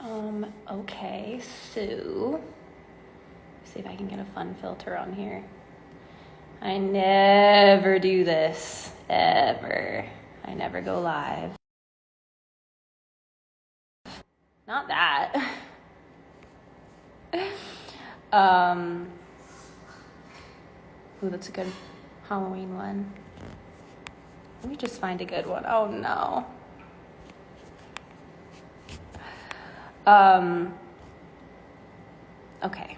Okay, so see if I can get a fun filter on here. I never do this, ever. I never go live. Not that. um, ooh, that's a good Halloween one. Let me just find a good one. Oh no. Okay.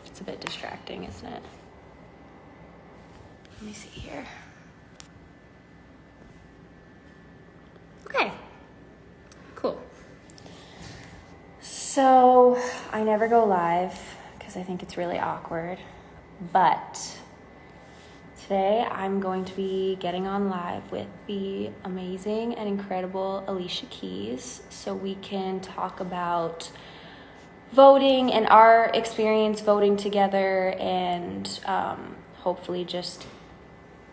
It's a bit distracting, isn't it? Let me see here. Okay. Cool. So I never go live because I think it's really awkward, but today I'm going to be getting on live with the amazing and incredible Alicia Keys so we can talk about voting and our experience voting together and hopefully just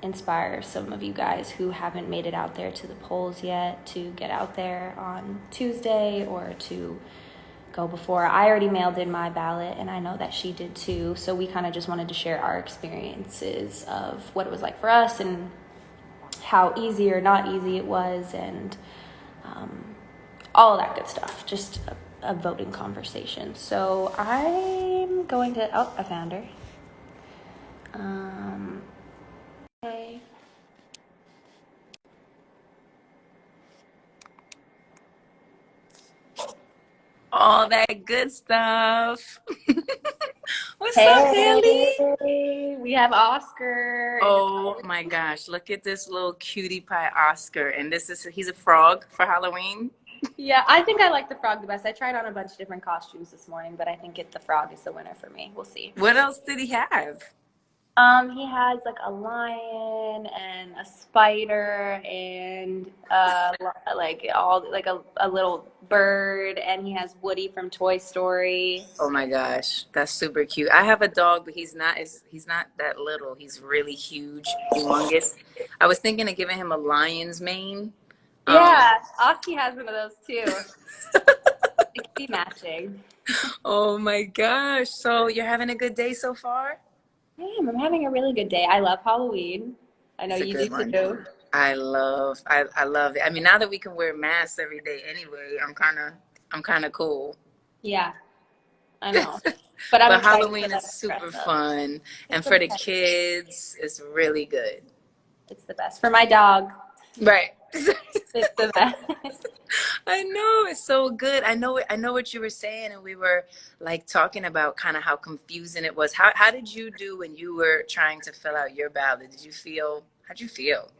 inspire some of you guys who haven't made it out there to the polls yet to get out there on Tuesday or to go before. I already mailed in my ballot and I know that she did too, so we kind of just wanted to share our experiences of what it was like for us and how easy or not easy it was and all of that good stuff, just a voting conversation. So I'm going to, oh, I found her. Okay. All that good stuff. What's up, Hailey? Hey, we have Oscar. Oh my gosh, look at this little cutie pie Oscar. And he's a frog for Halloween. Yeah, I think I like the frog the best. I tried on a bunch of different costumes this morning, but I think the frog is the winner for me. We'll see. What else did he have? He has like a lion and a spider and like a little bird, and he has Woody from Toy Story. Oh my gosh, that's super cute. I have a dog, but he's not that little. He's really huge, humongous. I was thinking of giving him a lion's mane. Yeah, Oski has one of those too. It could be matching. Oh my gosh. So you're having a good day so far? I'm having a really good day. I love Halloween. I know It's a you do good one. too. I love it. I mean, now that we can wear masks every day anyway, I'm kind of cool. Yeah, I know. But I'm But excited for Halloween is that super dress up. fun, and It's the for the best. kids, it's really good. It's the best. For my dog, Right. it's the best. I know, it's so good. I know what you were saying, and we were like talking about kind of how confusing it was. How did you do when you were trying to fill out your ballot? How'd you feel?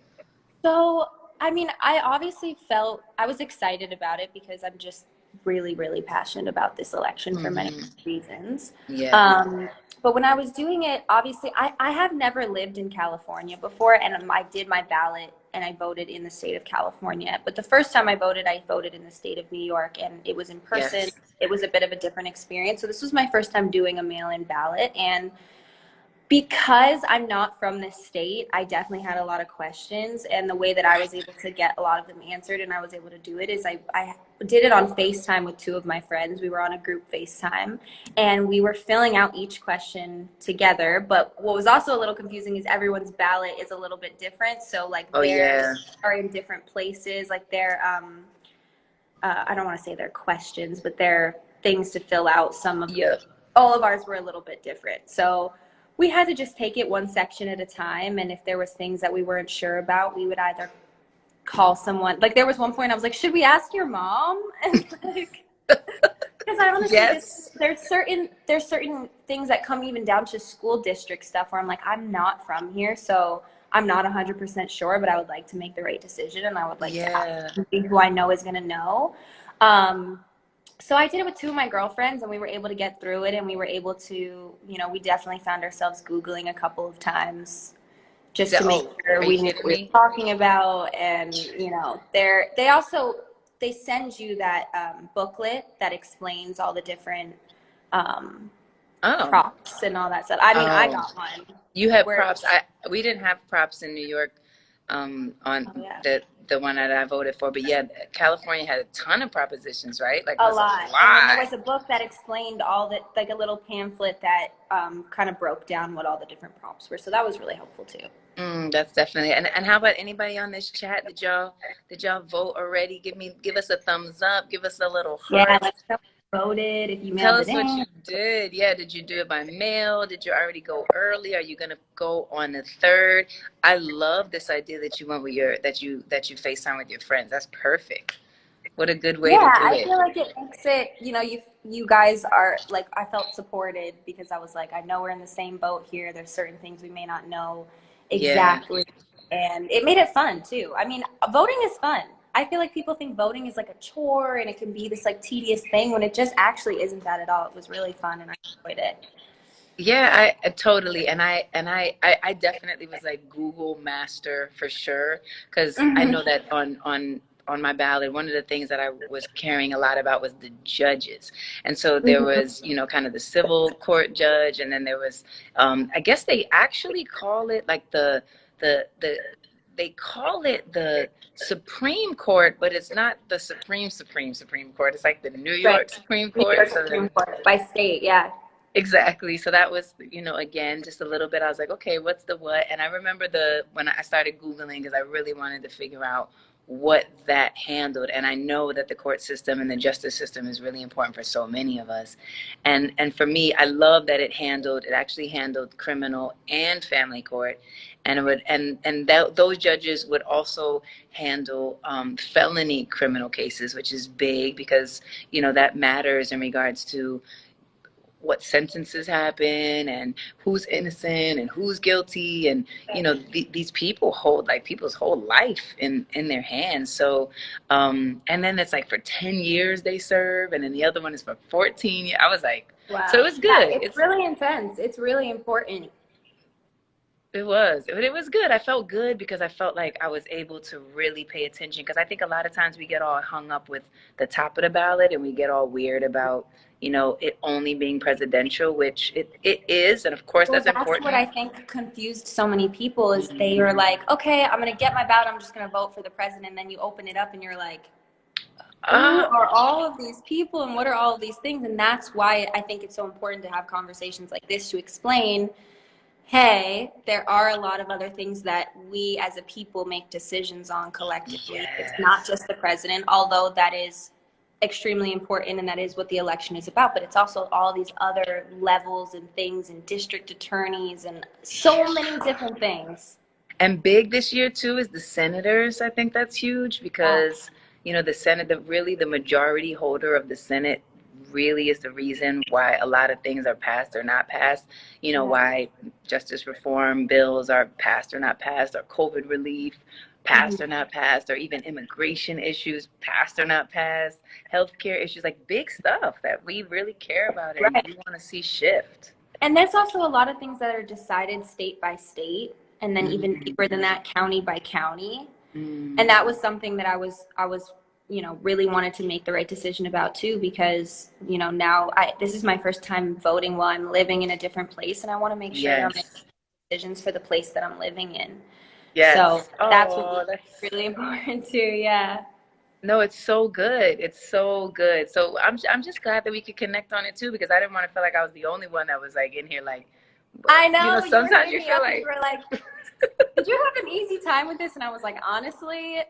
So, I mean, I obviously felt I was excited about it because I'm just really, really passionate about this election for many Hmm. reasons. Yeah. But when I was doing it, obviously, I have never lived in California before, and I did my ballot and I voted in the state of California. But the first time I voted in the state of New York, and it was in person. Yes. It was a bit of a different experience. So this was my first time doing a mail-in ballot, and because I'm not from this state, I definitely had a lot of questions, and the way that I was able to get a lot of them answered and I was able to do it is I did it on FaceTime with two of my friends. We were on a group FaceTime and we were filling out each question together. But what was also a little confusing is everyone's ballot is a little bit different. So like Oh yeah. theirs are in different places, like their I don't want to say they're questions, but they're things to fill out. Yep. All of ours were a little bit different. So we had to just take it one section at a time. And if there was things that we weren't sure about, we would either call someone. Like there was one point I was like, should we ask your mom? And like, because I honestly, Yes. there's certain things that come even down to school district stuff where I'm like, I'm not from here, so I'm not 100% sure, but I would like to make the right decision, and I would like to Yeah. ask somebody who I know is going to know. So I did it with two of my girlfriends, and we were able to get through it, and we were able to, we definitely found ourselves Googling a couple of times just to make sure Are you we knew kidding what we me? were talking about. And, they send you that booklet that explains all the different Oh. props and all that stuff. I mean, I Oh. got one You had where, props. We didn't have props in New York. On oh yeah. the one that I voted for. But yeah, California had a ton of propositions, right? Like, it A was a lot. And then there lot. was a book that explained all that, like a little pamphlet that kind of broke down what all the different prompts were. So that was really helpful too. That's definitely. And how about anybody on this chat? Did y'all vote already? Give us a thumbs up. Give us a little Yeah, heart. like voted if you Tell mailed it us what in. you did. Yeah, did you do it by mail? Did you already go early? Are you gonna go on the 3rd? I love this idea that you went with that you FaceTime with your friends. That's perfect. What a good way to Yeah, do I it. feel like it makes it, you guys are like, I felt supported because I was like, I know we're in the same boat here. There's certain things we may not know Yeah. exactly. And it made it fun too. I mean, voting is fun. I feel like people think voting is like a chore and it can be this like tedious thing when it just actually isn't that at all. It was really fun and I enjoyed it. Yeah, I totally, and I definitely was like Google master for sure, because I Hmm. know that on my ballot, one of the things that I was caring a lot about was the judges, and so there Hmm. was, kind of the civil court judge, and then there was, I guess they actually call it like the they call it the Supreme Court, but it's not the Supreme Court. It's like the New Right. York Supreme New Court. York So Supreme Court by state. Yeah. exactly. So that was, again, just a little bit. I was like, okay, what's the what? And I remember when I started Googling because I really wanted to figure out what that handled. And I know that the court system and the justice system is really important for so many of us. And for me, I love that it actually handled criminal and family court. And it would, and that those judges would also handle felony criminal cases, which is big because, that matters in regards to what sentences happen and who's innocent and who's guilty, and these people hold like people's whole life in their hands. So and then it's like for 10 years they serve, and then the other one is for 14 years. I was like, so it Wow. was Yeah, good. it's really intense. It's really important. It was good. I felt good because I felt like I was able to really pay attention, because I think a lot of times we get all hung up with the top of the ballot and we get all weird about, it only being presidential, which it is, and of course Well, that's that's what important. I think confused so many people is they Mhm. were like, okay, I'm going to get my ballot. I'm just going to vote for the president. And then you open it up and you're like, who Ah, are all of these people and what are all of these things? And that's why I think it's so important to have conversations like this to explain, hey, there are a lot of other things that we as a people make decisions on collectively. It's not yes. just the president, although that is extremely important and that is what the election is about, but it's also all these other levels and things and district attorneys and so many different things. And big this year too is the senators. I think that's huge Yeah. because the Senate, really the majority holder of the Senate, really is the reason why a lot of things are passed or not passed. Yeah. Why justice reform bills are passed or not passed, or COVID relief passed or Mhm. not passed, or even immigration issues passed or not passed, healthcare issues, like big stuff that we really care about and Right. we want to see shift. And there's also a lot of things that are decided state by state, and then even deeper than Mm-hmm. that, county by county. And Mm. that was something that I was really wanted to make the right decision about too, because now this is my first time voting while I'm living in a different place, and I want to make sure that I'm making Yes. decisions for the place that I'm living in. So Yes. that's what Oh, was that's really important too. Yeah. no, it's so good. It's so good. So I'm just glad that we could connect on it too, because I didn't want to feel like I was the only one that was like in here like, I know you were sometimes hitting you me feel up and you like were like, did you have an easy time with this? And I was like, honestly,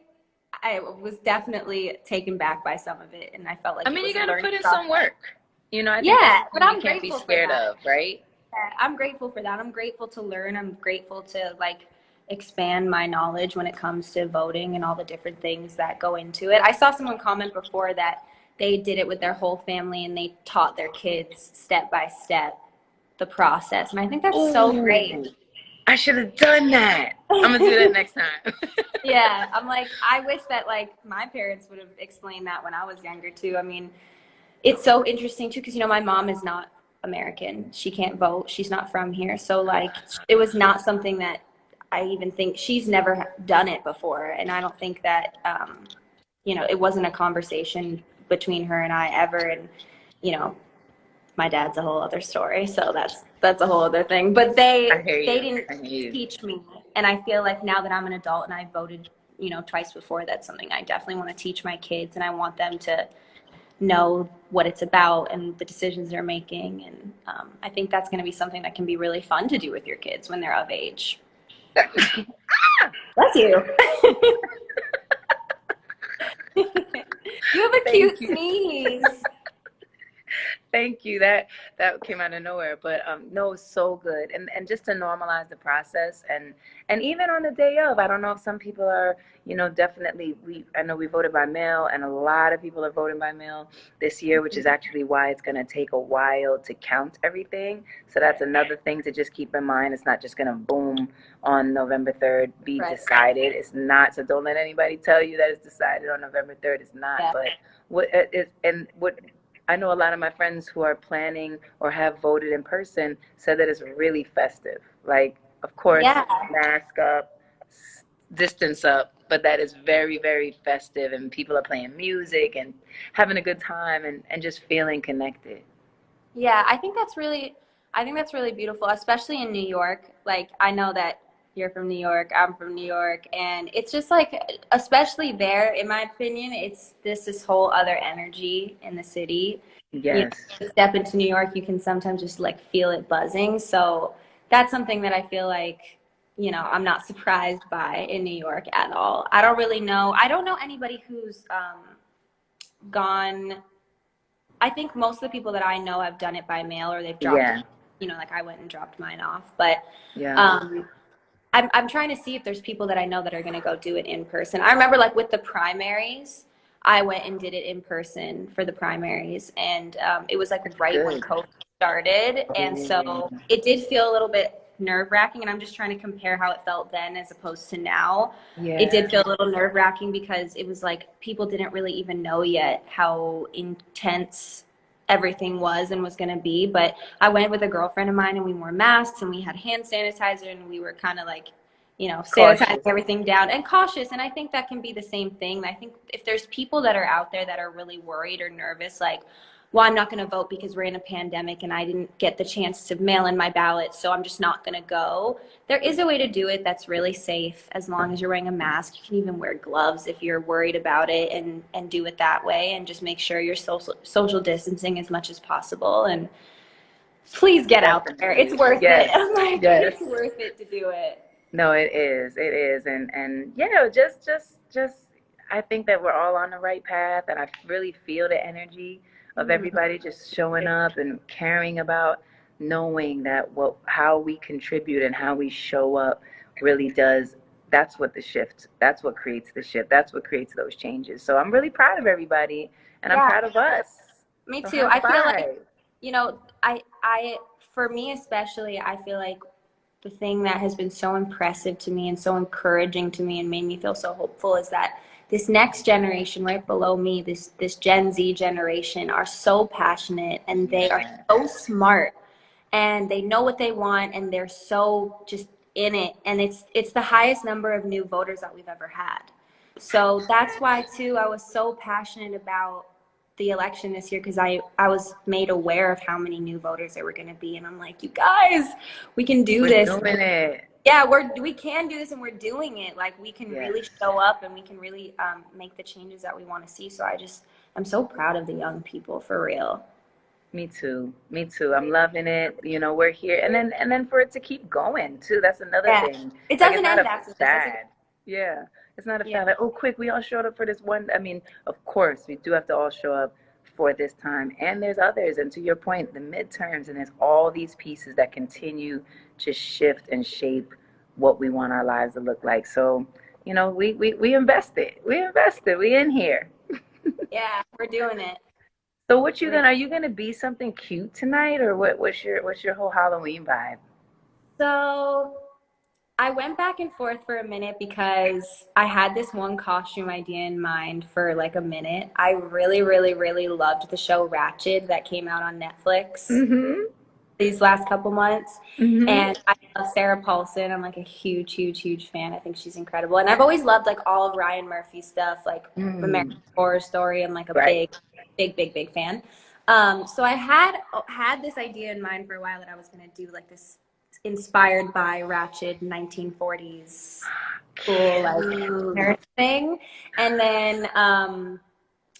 I was definitely taken back by some of it, and I felt I like it mean, you was a got to learning put in some process. work. I think that's Yeah, but something we I'm can't be grateful for scared that. of, right? Yeah, I'm grateful for that. I'm grateful to learn. I'm grateful to like expand my knowledge when it comes to voting and all the different things that go into it. I saw someone comment before that they did it with their whole family and they taught their kids step by step the process. And I think that's so Oh, great. I should have done that. I'm gonna do that next time. Yeah, I'm like, I wish that like my parents would have explained that when I was younger too. I mean, it's so interesting too because my mom is not American. She can't vote. She's not from here. So like it was not something that I even think she's never done it before, and I don't think that it wasn't a conversation between her and I ever. And you know, my dad's a whole other story, so that's a whole other thing. But I they hear they you. didn't I hear you. teach me, and I feel like now that I'm an adult and I voted twice before. That's something I definitely want to teach my kids, and I want them to know what it's about and the decisions they're making. And I think that's going to be something that can be really fun to do with your kids when they're of age. Bless you. You have a cute Thank you. sneeze. Thank you. That came out of nowhere, but no, it's so good, and just to normalize the process, and even on the day of, I don't know if some people are, definitely I know we voted by mail, and a lot of people are voting by mail this year, which is actually why it's going to take a while to count everything. So that's another thing to just keep in mind. It's not just going to boom on November 3rd be Right. decided. It's not. So don't let anybody tell you that it's decided on November 3rd. It's not. Yeah. But what I know a lot of my friends who are planning or have voted in person said that it's really festive. Like, of course, Yeah. mask up, distance up, but that is very, very festive, and people are playing music and having a good time and just feeling connected. Yeah, I think that's really beautiful, especially in New York. Like, I know that you're from New York, I'm from New York, and it's just like, especially there, in my opinion, it's this whole other energy in the city. Yes, Step into New York, you can sometimes just like feel it buzzing. So that's something that I feel like, I'm not surprised by in New York at all. I don't know anybody who's gone. I think most of the people that I know have done it by mail or they've dropped, yeah, like I went and dropped mine off. But yeah, um, I'm trying to see if there's people that I know that are going to go do it in person. I remember like with the primaries, I went and did it in person for the primaries, and it was like that's right when good. COVID started, and Oh, so it did feel a little bit nerve-wracking. And I'm just trying to compare how it felt then as opposed to now. It yeah, did feel a little nerve-wracking because it was like people didn't really even know yet how intense everything was and was going to be. But I went with a girlfriend of mine, and we wore masks and we had hand sanitizer, and we were kind of like, sanitizing cautious. everything down and cautious. And I think that can be the same thing. I think if there's people that are out there that are really worried or nervous, like, well, I'm not going to vote because we're in a pandemic and I didn't get the chance to mail in my ballot, so I'm just not going to go. There is a way to do it that's really safe as long as you're wearing a mask. You can even wear gloves if you're worried about it, and do it that way, and just make sure you're social distancing as much as possible. And please get out there. It's Definitely. worth it. Yes, I'm like, yes. it's worth it to do it. No, it is, and just I think that we're all on the right path, and I really feel the energy of Mhm. everybody just showing up and caring about knowing that how we contribute and how we show up really does. That's what creates the shift. That's what creates those changes. So I'm really proud of everybody, and I'm Yeah, proud of us. me So too. high I feel like, five. for me especially, I feel like the thing that has been so impressive to me and so encouraging to me and made me feel so hopeful is that this next generation right below me, this Gen Z generation, are so passionate and they are Yeah. so smart and they know what they want and they're so just in it, and it's the highest number of new voters that we've ever had. So that's why too I was so passionate about the election this year, because I was made aware of how many new voters there were going to be, and I'm like, you guys, we can do We're this. doing it. Yeah, we can do this, and we're doing it. Like, we can Yes. really show up and we can really make the changes that we want to see. So I'm so proud of the young people, for real. Me too. Me too. I'm loving it. We're here, and then for it to keep going too. That's another Yeah, thing. it Like, it's doesn't not end a after this. That's a fad. Yeah, it's not a yeah. fad. Like, oh, quick, we all showed up for this one. I mean, of course, we do have to all show up for this time, and there's others. And to your point, the midterms, and there's all these pieces that continue to shift and shape what we want our lives to look like. So, we invested. We invested. We in here. Yeah, we're doing it. So are you gonna be something cute tonight, or what's your whole Halloween vibe? So I went back and forth for a minute because I had this one costume idea in mind for like a minute. I really, really, really loved the show Ratched that came out on Netflix Mm-hmm. these last couple months. Mm-hmm. And I love Sarah Paulson. I'm like a huge, huge, huge fan. I think she's incredible. And I've always loved like all of Ryan Murphy's stuff, like American Mm. Horror Story. I'm like a Right. big, big, big, big fan. So I had this idea in mind for a while that I was gonna do like this inspired by ratchet 1940s cool like nerd thing. And then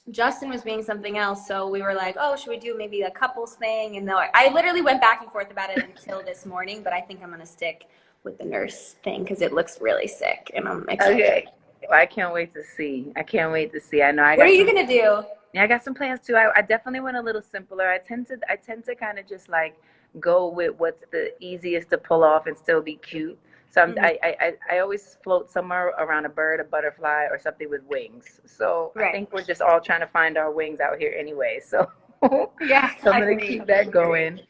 Justin was being something else, so we were like, oh, should we do maybe a couples thing? And I literally went back and forth about it until this morning, but I think I'm gonna stick with the nurse thing because it looks really sick, and I'm excited. Okay. Well, I can't wait to see. I can't wait to see. I know I What got are you some, gonna do? yeah, I got some plans too. I definitely went a little simpler. I tend to kind of just like go with what's the easiest to pull off and still be cute. So Mhm. I always float somewhere around a bird, a butterfly, or something with wings. So I Right. think we're just all trying to find our wings out here anyway. So Yeah, so I'm I gonna agree. keep that going.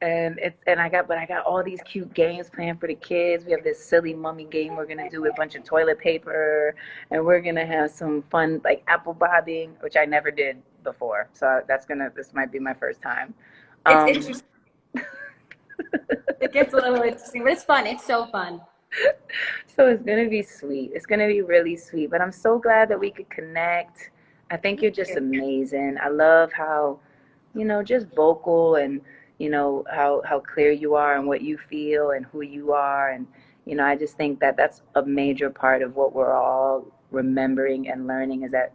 And I got all these cute games planned for the kids. We have this silly mummy game we're gonna do with a bunch of toilet paper, and we're gonna have some fun like apple bobbing, which I never did before. So this might be my first time. It's Um, interesting. It gets a little interesting, but it's fun. It's so fun. so it's gonna be sweet. It's gonna be really sweet. But I'm so glad that we could connect. I think you're just amazing. I love how, just vocal and, how clear you are and what you feel and who you are. And, I just think that that's a major part of what we're all remembering and learning is that,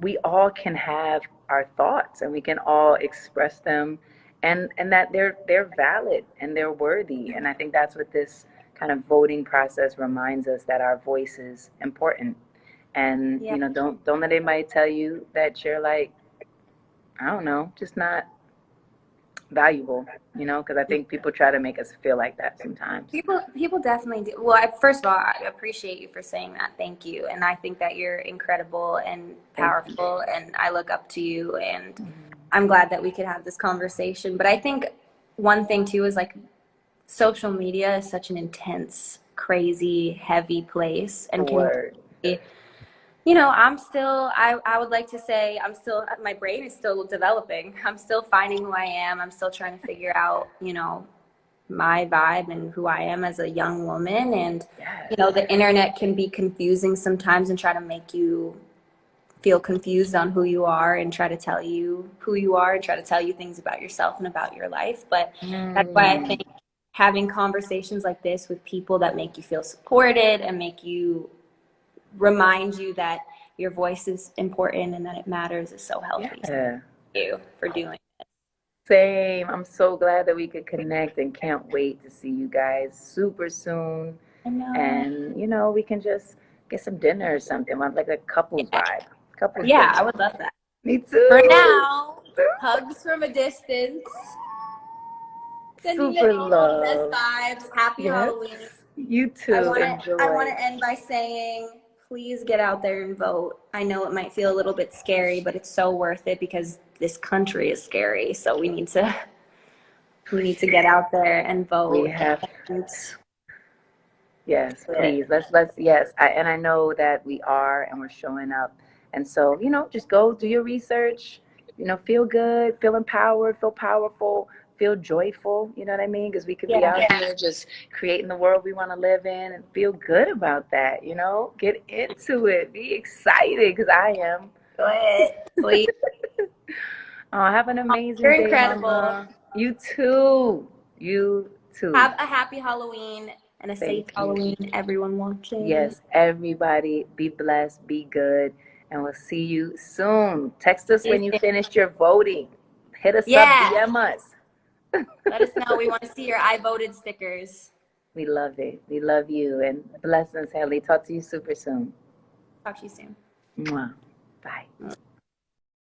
we all can have our thoughts and we can all express them and that they're valid and they're worthy. And I think that's what this kind of voting process reminds us that our voice is important. And, Yeah. don't let anybody tell you that you're like, I don't know, just not valuable, because I think people try to make us feel like that sometimes. People definitely do. Well, first of all, I appreciate you for saying that. Thank you. And I think that you're incredible and Thank you. powerful, and I look up to you. And I'm glad that we could have this conversation. But I think one thing too is like social media is such an intense, crazy, heavy place, The and can word. be, I would like to say my brain is still developing. I'm still finding who I am. I'm still trying to figure out, my vibe and who I am as a young woman. And, Yes. The internet can be confusing sometimes and try to make you feel confused on who you are and try to tell you who you are and try to tell you things about yourself and about your life. But that's why I think having conversations like this with people that make you feel supported and make you remind you that your voice is important and that it matters is so healthy. Yeah. Thank you for doing it. Same. I'm so glad that we could connect and can't wait to see you guys super soon. I know. And, we can just get some dinner or something. Have like a couples vibe. Couples Yeah, I dinner. would love that. Me too. For now, hugs from a distance. Sending you Super all the best love. vibes. Happy Yes. Halloween. You I too. want to I Enjoy. want to end by saying please get out there and vote. I know it might feel a little bit scary, but it's so worth it because this country is scary. So we need to get out there and We vote. have, And yes, please. Yes. And I know that we are and we're showing up. And so, just go do your research, feel good, feel empowered, feel powerful, feel joyful. You know what I mean? Because we could be out here just creating the world we want to live in and feel good about that, Get into it. Be excited because I am. do it, please. Oh, have an amazing You're day, incredible. Mama. You too. You too. Have a happy Halloween and a safe Thank you. Halloween, everyone watching. Yes, everybody, be blessed, be good, and we'll see you soon. Text us when you finished your voting. Hit us up, Yeah. DM us. Let us know. We want to see your I voted stickers. We love it. We love you. And blessings, Hailey. Talk to you super soon. Talk to you soon. Mwah.